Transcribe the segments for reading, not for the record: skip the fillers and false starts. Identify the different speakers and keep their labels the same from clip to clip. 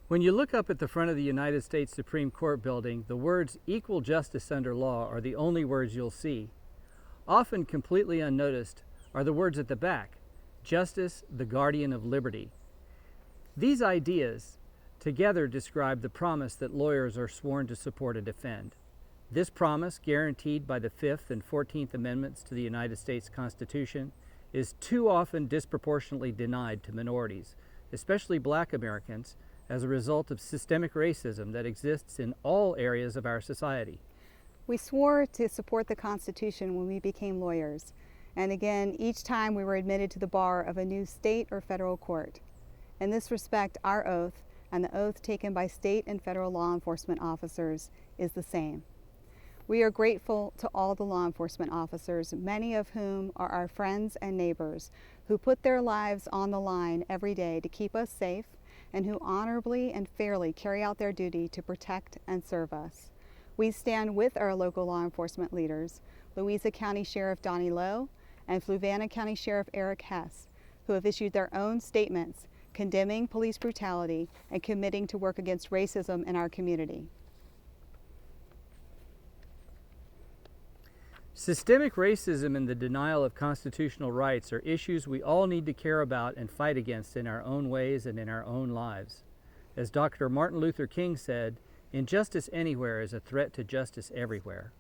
Speaker 1: When you look up at the front of the United States Supreme Court building, the words "equal justice under law" are the only words you'll see. Often completely unnoticed are the words at the back, "Justice, the guardian of liberty." These ideas together describe the promise that lawyers are sworn to support and defend. This promise, guaranteed by the Fifth and 14th Amendments to the United States Constitution, is too often disproportionately denied to minorities, especially Black Americans, as a result of systemic racism that exists in all areas of our society.
Speaker 2: We swore to support the Constitution when we became lawyers, and again each time we were admitted to the bar of a new state or federal court. In this respect, our oath and the oath taken by state and federal law enforcement officers is the same. We are grateful to all the law enforcement officers, many of whom are our friends and neighbors, who put their lives on the line every day to keep us safe and who honorably and fairly carry out their duty to protect and serve us. We stand with our local law enforcement leaders, Louisa County Sheriff Donnie Lowe and Fluvanna County Sheriff Eric Hess, who have issued their own statements condemning police brutality and committing to work against racism in our community.
Speaker 1: Systemic racism and the denial of constitutional rights are issues we all need to care about and fight against in our own ways and in our own lives. As Dr. Martin Luther King said, "Injustice anywhere is a threat to justice everywhere."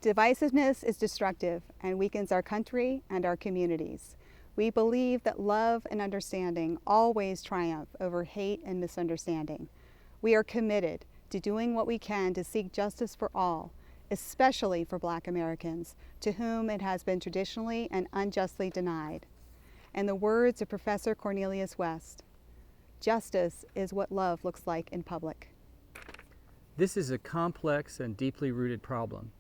Speaker 2: Divisiveness is destructive and weakens our country and our communities. We believe that love and understanding always triumph over hate and misunderstanding. We are committed to doing what we can to seek justice for all, especially for Black Americans, to whom it has been traditionally and unjustly denied. In the words of Professor Cornelius West, justice is what love looks like in public.
Speaker 1: This is a complex and deeply rooted problem.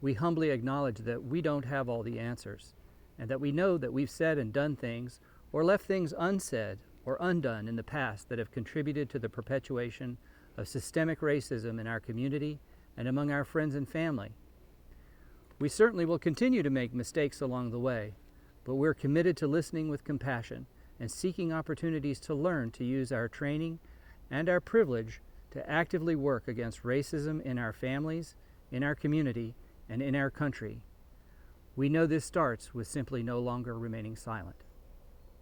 Speaker 1: We humbly acknowledge that we don't have all the answers, and that we know that we've said and done things, or left things unsaid or undone in the past that have contributed to the perpetuation of systemic racism in our community and among our friends and family. We certainly will continue to make mistakes along the way, but we're committed to listening with compassion and seeking opportunities to learn to use our training and our privilege to actively work against racism in our families, in our community, and in our country. We know this starts with simply no longer remaining silent.